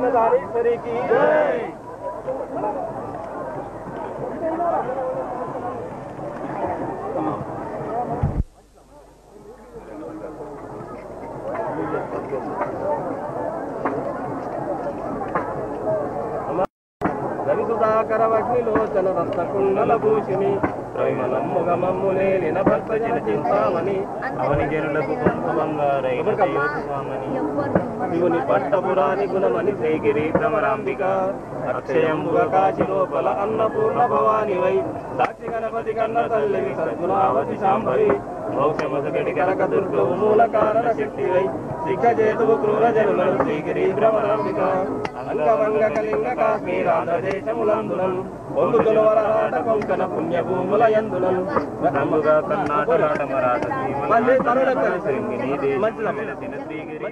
अन्नदानेश्वरी की जय। రవిసుధాకరవగ్నిలోచన రత్నకుండలభూషిణి త్రైమలమ్ముగమమ్ములేలిన భక్తజన చింతామణి అవని జనులకు కుంకుమంగారైమని శివుని పట్టపురాణి గుణమణి శ్రీగిరి భ్రమరాంబిక అక్షయంబుగ కాశి లోపల అన్నపూర్ణ భవాని వై సాక్షి గణపతి కన్న తల్లివి సద్గుణావతి శాంభవి మోక్షమసగడి కనక దుర్గవు మూల కారణ శక్తి వై శిఖజేతువు క్రూర జనులను శ్రీగిరి భ్రమరాంబిక అంగవంగ కలింగ కాశ్మీరాంధ్రదేశములందునం పొందుతులవరహాట కొంకణ పుణ్యభూముల యందునం బ్రహ్మగా కర్ణాటక మరాఠ మళ్ళీ తరుణ కలిసి శ్రీగిరి